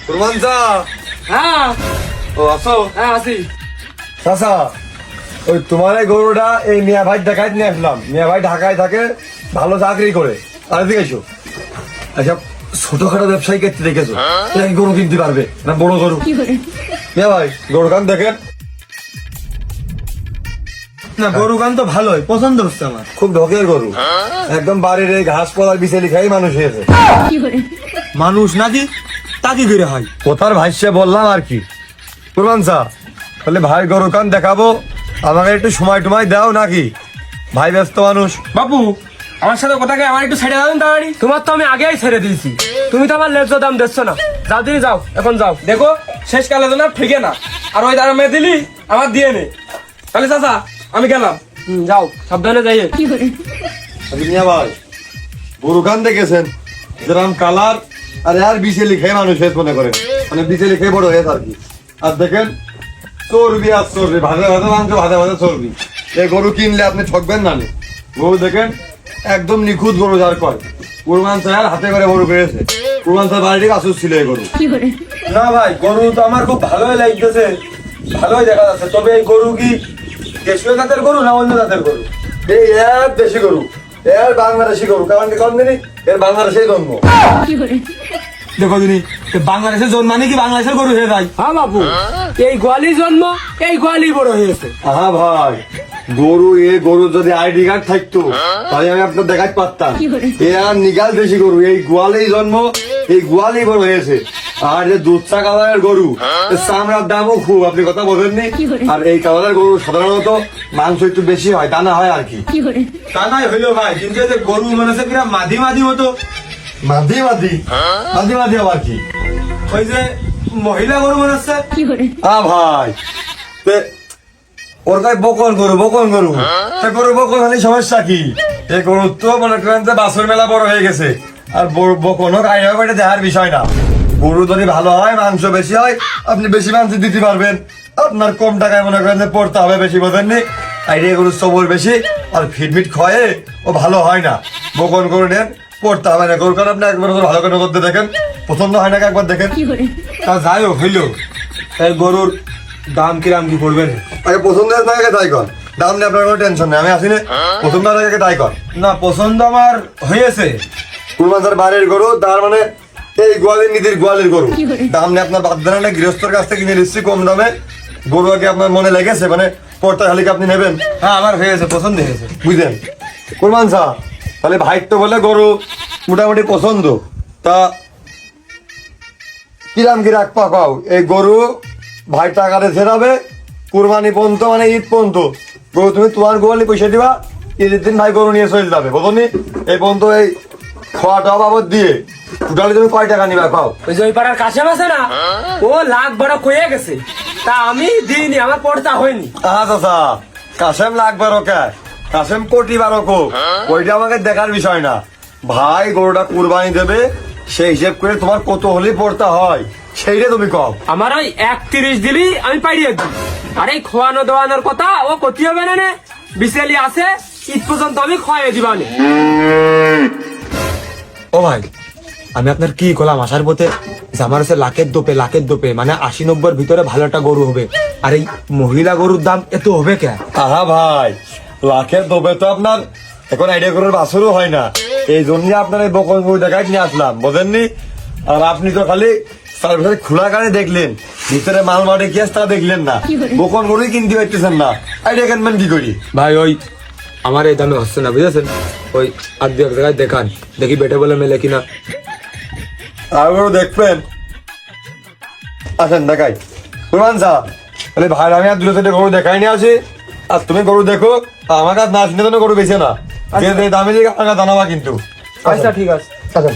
কুরবান চা। হ্যাঁ ও আসো। হ্যাঁ আসি। চাচা, ওই তোমার এই গরুটা এই মিয়া ভাই দেখাই নিয়ে আসলাম। মিয়া ভাই ঢাকায় থাকে, ভালো চাকরি করে। আর এদিকে এসো। আচ্ছা, ছোটখাটো ব্যবসায়ী ক্ষেত্রে দেখেছো এই গরু কিনতে পারবে না বড় গরু? মিয়া ভাই গরু কান দেখেন। না গরু গান তো ভালোই, পছন্দ হচ্ছে আমার। খুব ঢকের গরু, একদম বাড়ির এই ঘাস পালার বিচেলি খাই মানুষ হয়েছে। মানুষ নাকি তা কি করে হয়? কোথার ভাইসে বললাম আর কি। কুরবান চা, তাহলে ভাই গরু কান দেখাবো, আমাকে একটু সময় টুমাই দাও নাকি? ভাই ব্যস্ত মানুষ। বাবু আমার সাথে কথাকে আমার একটু ছেড়ে দাও তাড়াতাড়ি। তোমার তো আমি আগেই ছেড়ে দিয়েছি, তুমি তো আমার ন্যায্য দাম দিচ্ছ না। যাও দিদি যাও, এখন যাও। দেখো শেষকালে তো না ঠিকে না, আর ওই দাঁড়া মেয়ে দিলি আমার দিয়ে নে। তাহলে চাচা আমি গেলাম। যাও সাবধানে যাইয়ে। আপনি মিয়া ভাই গরু কান দেখেছেন যেরকম কালার, আর আর বিচেলি খেয়ে মানুষ হয়েছে মনে করেন, মানে বিচেলি খেয়ে বড় হয়েছে আর কি। আর দেখেন চর্বি আর চর্বি, ভাজা ভাজা মাংস, ভাজা ভাজা চর্বি। এই গরু কিনলে আপনি ঠকবেন না। গরু দেখেন একদম নিখুঁত গরু যার কয়। কুরবান চার হাতে করে গরু পেয়েছে। কুরবান চার বাড়িটি আসুস ছিল এই গরু। না ভাই গরু তো আমার খুব ভালোই লাগতেছে, ভালোই দেখা যাচ্ছে। তবে এই গরু কি দেশীয় জাতের গরু না অন্য জাতের গরু? এই এক দেশি গরু, এর বাংলাদেশি গরু, কারণ এর বাংলাদেশে জন্ম। দেখো দিনি বাংলাদেশের জন্ম মানে কি বাংলাদেশের গরু হয়ে যায়? হ্যাঁ বাবু, এই গোয়ালি জন্ম, এই গোয়ালি বড় হয়েছে। আহা ভাই, গরু যদি আইডি কার্ড থাকতো তাহলে আমি আপনার দেখাতে পারতাম। এ আর নিগাল দেশি গরু, এই গোয়ালেই জন্ম, এই গোয়ালেই বড় হয়েছে। আর যে দুধচা কালারের গরু, এর চামড়ার দামও খুব, আপনি কথা বলেননি। আর এই কালারের গরু সাধারণত মাংস একটু বেশি হয়, তা না হয় আর কি। তা নাই হইলো ভাই, কিন্তু এই যে গরু মনে হচ্ছে কিনা মাঝি মাঝি মতো। মাঝি মাঝি মাঝি মাঝি আবার কি? ওই যে মহিলা গরু মনে হচ্ছে। ভাই ওর গায়ে বকন গরু, বকন গরু। গরু বকন হলে সমস্যা কি? এই গরু তো মনে করেন যে বাছুর মেলা বড় হয়ে গেছে, আর বকন হোক আইয়া বেটে দেখার বিষয় না। গরু যদি ভালো হয়, মাংস বেশি হয়, আপনি বেশি মাংস দিতে পারবেন। আপনার কম টাকায় মনে করেন যে পড়তে হবে বেশি, বোঝেননি? আইডিয়া গরুর সবর বেশি, আর ফিটমিট খয়ে ও ভালো হয় না। বকন গরু নেন, পড়তে হবে না। গরু কারণ আপনি একবার ভালো করে করতে দেখেন, পছন্দ হয় না একবার দেখেন। তা যাই হোক হইলো, এই গরুর দাম কিরাম কি করবেন? আগে পছন্দ হয় তাকে তাই কর, দাম নিয়ে আপনার কোনো টেনশন নেই, আমি আসি না। পছন্দ হয় তাকে তাই কর। না পছন্দ আমার হয়েছে। কুরবান চার বাড়ির গরু, তার মানে এই গোয়ালের নিধির গোয়ালের গরু। দাম নিয়ে আপনার বাদ দেন না, গৃহস্থর কাছ থেকে কিনে নিচ্ছি কম দামে। গরু আগে আপনার মনে লেগেছে, মানে পড়তা খালি আপনি নেবেন। হ্যাঁ আমার হয়েছে, পছন্দ হয়েছে। বুঝলেন কুরবান শাহ? তাহলে ভাই তো বলে গরু মোটামুটি পছন্দ, তা কিরাম কি রাখ পাকাও? এই গরু ভাই টাকা দিয়ে ছেড়াবে কুরবানি পর্যন্ত, মানে ঈদ পর্যন্ত। গরু তুমি তোমার গোয়ালি পয়সা দিবা, ঈদের দিন ভাই গরু নিয়ে চলে যাবে, বুঝলি? এই পর্যন্ত এই খাওয়াটা বাবদ দিয়ে টোটালি তুমি কয় টাকা নিবা খাও? ওই যে ওই পাড়ার কাশেম আছে না, ও লাখ বড় কয়ে গেছে, তা আমি দিইনি, আমার পড়তা হয়নি। চাচা কাশেম লাগবে ওকে, কাশেম কোটি বারো কোক, ওইটা আমাকে দেখার বিষয় না। ভাই গরুটা কুরবানি দেবে, সেই হিসেব করে তোমার কত হলেই পড়তে হয় সেইটা তুমি কম। আমার ওই 31 দিলি আমি পাইয়ে দিই। আর এই খোয়ানো দেওয়ানোর কথা ও ক্ষতি হবে না, বিশালি আছে, ঈদ পর্যন্ত আমি খোয়াই দিবানি। ও ভাই আমি আপনার কি করলাম আসার পথে, যে আমার হচ্ছে লাখের দোপে মানে 80-90 ভিতরে ভালো একটা গরু হবে। আর এই মহিলা গরুর দাম এত হবে কে? আহা ভাই, লাখের দোবে তো আপনার এখন আইডিয়া করার বাসরও হয় না, এই জন্য আপনার এই বকন গরু দেখাই নিয়ে আসলাম, বোঝেননি? আর আপনি তো খালি সার্ভিসে খোলা গাড়ি দেখলেন, ভিতরে মাল মাঠে কি আছে তা দেখলেন না। বকন গরুই কিনতে পারতেছেন না, আইডিয়া কিনবেন কি করি? ভাই ওই আমার এই দামে হচ্ছে না, বুঝেছেন? ওই আর দু এক জায়গায় দেখান, দেখি বেটে বলে মেলে কিনা। আর গরু দেখবেন, আসেন দেখাই। কুরবান শাহ, তাহলে ভাই আমি আর দুটো চারটে গরু দেখাই নিয়ে আসি, আর তুমি গরু দেখো। আমার কাছে না আসলে জন্য গরু বেছে না, যে দামে দিকে আমার কাছে জানাবা কিন্তু। আচ্ছা ঠিক আছে। আসেন।